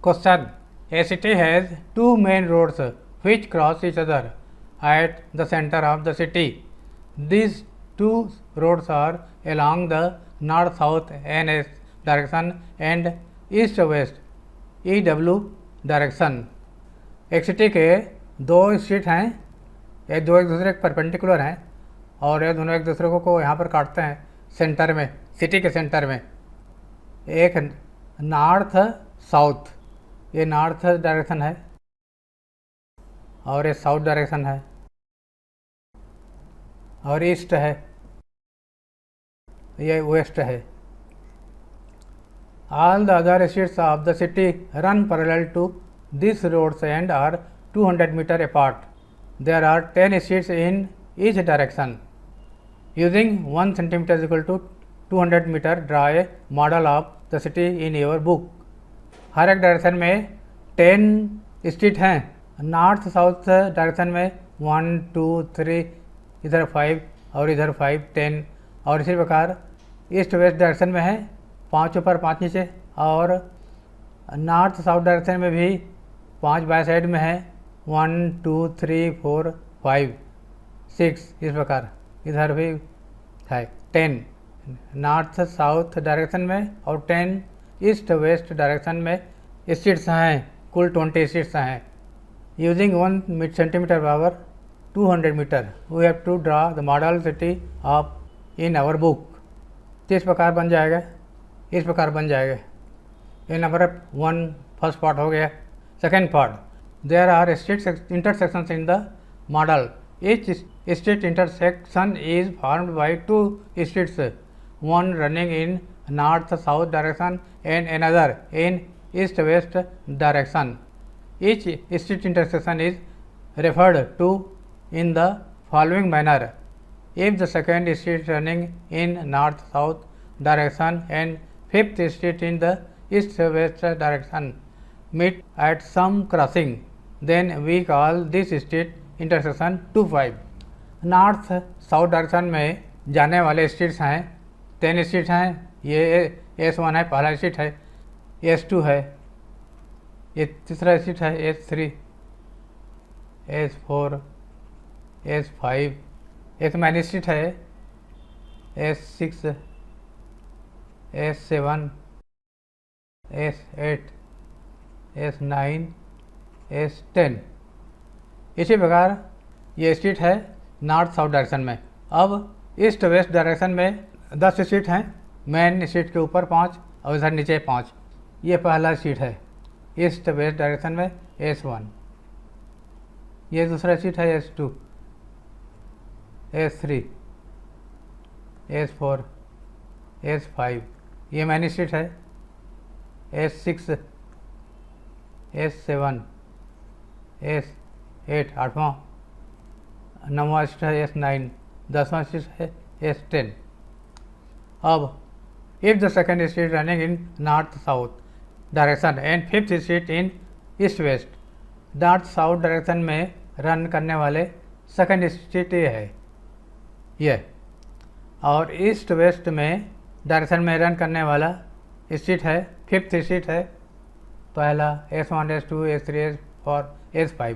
Question. A city has two main roads which cross each other at the center of the city. These two roads are along the north-south NS direction and east-west EW direction. एक city के दो street हैं, ये दो एक दूसरे के perpendicular हैं और ये दोनों एक दूसरे को यहाँ पर काटते हैं सेंटर में, सिटी के सेंटर में। एक नॉर्थ साउथ, ये नॉर्थ डायरेक्शन है और ये साउथ डायरेक्शन है और ईस्ट है, ये वेस्ट है। All the other streets of the city run parallel to these roads and are 200 meters apart. There are 10 streets in each direction. Using 1 centimeter is equal to 200 meter, draw a model of the city in your book. हर एक direction में 10 street हैं। North south direction में 1 2 3, इधर 5 और इधर 5 10, और इसी प्रकार ईस्ट वेस्ट डायरेक्शन में है 5 ऊपर 5 नीचे, और नॉर्थ साउथ डायरेक्शन में भी 5 बाय साइड में है 1 2 3 4 5 6, इस प्रकार इधर भी है 10 नॉर्थ साउथ डायरेक्शन में और 10 ईस्ट वेस्ट डायरेक्शन में स्ट्रीट्स हैं, कुल 20 स्ट्रीट्स हैं। Using 1 centimetre power 200 metre, we have to draw the model city of in our book. तो इस प्रकार बन जाएगा, इस प्रकार बन जाएगा। ये नंबर 1 फर्स्ट पार्ट हो गया। Second part, there are street intersections in the model. Each street intersection is formed by 2 streets, one running in north south direction and another in east west direction. Each street intersection is referred to in the following manner. If the second street running in north south direction and fifth street in the east west direction meet at some crossing, then we call this street intersection 2-5. North south direction में जाने वाले streets हैं 10 street हैं। ये S1 है, पहला street है, S2 है, ये तीसरा स्ट्रीट है, S3 S4 S5, एक मेन स्ट्रीट है S6 S7 S8 S9 S10। इसी प्रकार ये स्ट्रीट है नॉर्थ साउथ डायरेक्शन में। अब ईस्ट वेस्ट डायरेक्शन में 10 स्ट्रीट हैं, मेन स्ट्रीट के ऊपर 5 और इधर नीचे 5। ये पहला स्ट्रीट है ईस्ट वेस्ट डायरेक्शन में S1, ये दूसरा स्ट्रीट है S2 S3 S4 S5, ये मेन स्ट्रीट है S6 S7 S8, 8वां। 9वां स्ट्रीट है S9, 10वां स्ट्रीट है S10। अब if the second street running in north south direction and fifth street in east west, north south direction में run करने वाले second street ये है ये, और ईस्ट वेस्ट में डायरेक्शन में रन करने वाला स्ट्रीट है फिफ्थ स्ट्रीट है पहला S1 S2 S3 S4 S5।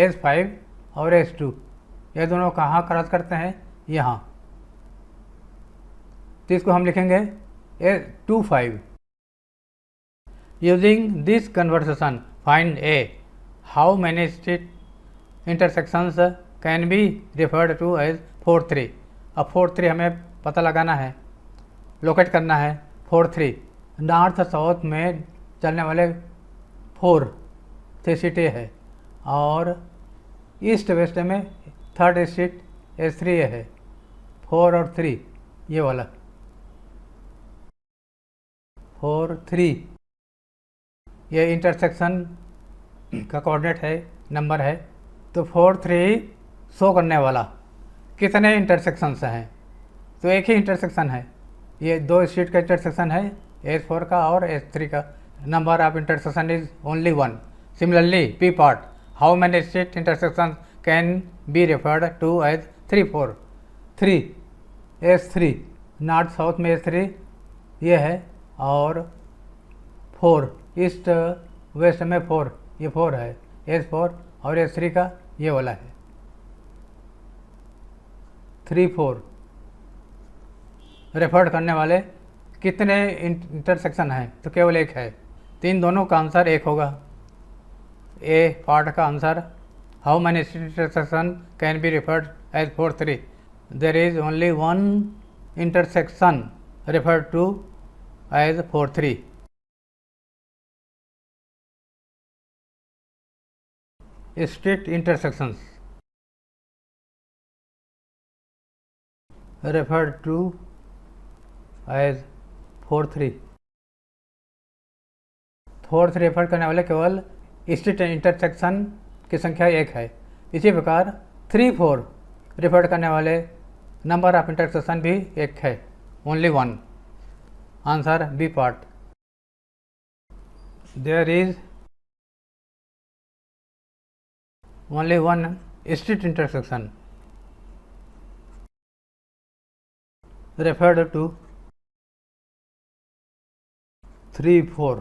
S5 और S2 ये दोनों कहाँ क्रॉस करते हैं? यहाँ। तो इसको हम लिखेंगे 2-5। Using this conversation find a how many street intersections can be referred to as 4-3। अब 4-3 हमें पता लगाना है, लोकेट करना है। 4-3 नॉर्थ साउथ में चलने वाले 4 सिटी है और ईस्ट वेस्ट में थर्ड स्ट्रीट S3 है। 4 और 3 ये वाला 4-3 ये इंटरसेक्शन का कोऑर्डिनेट है, नंबर है। तो 4-3 शो करने वाला कितने इंटरसेक्शंस हैं? तो एक ही इंटरसेक्शन है, ये 2 स्ट्रीट का इंटरसेक्शन है S4 का और S3 का। Number of intersection is only 1। Similarly P part, how many street intersection can be referred to as 3-4। 3 S3 north south में S3 ये है और 4 ईस्ट वेस्ट में 4, ये 4 है, S4 और S3 का ये वाला है 3, 4। रेफर्ड करने वाले कितने इंटरसेक्शन हैं? तो केवल एक है, तो इन दोनों का आंसर एक होगा। ए पार्ट का answer, how many intersection can be referred as 4, 3? There is only one intersection referred to as 4, 3। Strict intersections referred to as 4, 3। 4, 3 refer करने वाले केवल स्ट्रिक्ट इंटरसेक्शन की संख्या एक है। इसी प्रकार 3, 4 रेफर करने वाले नंबर ऑफ इंटरसेक्शन भी एक है, only one. Answer B part. There is only one street intersection referred to 3, 4।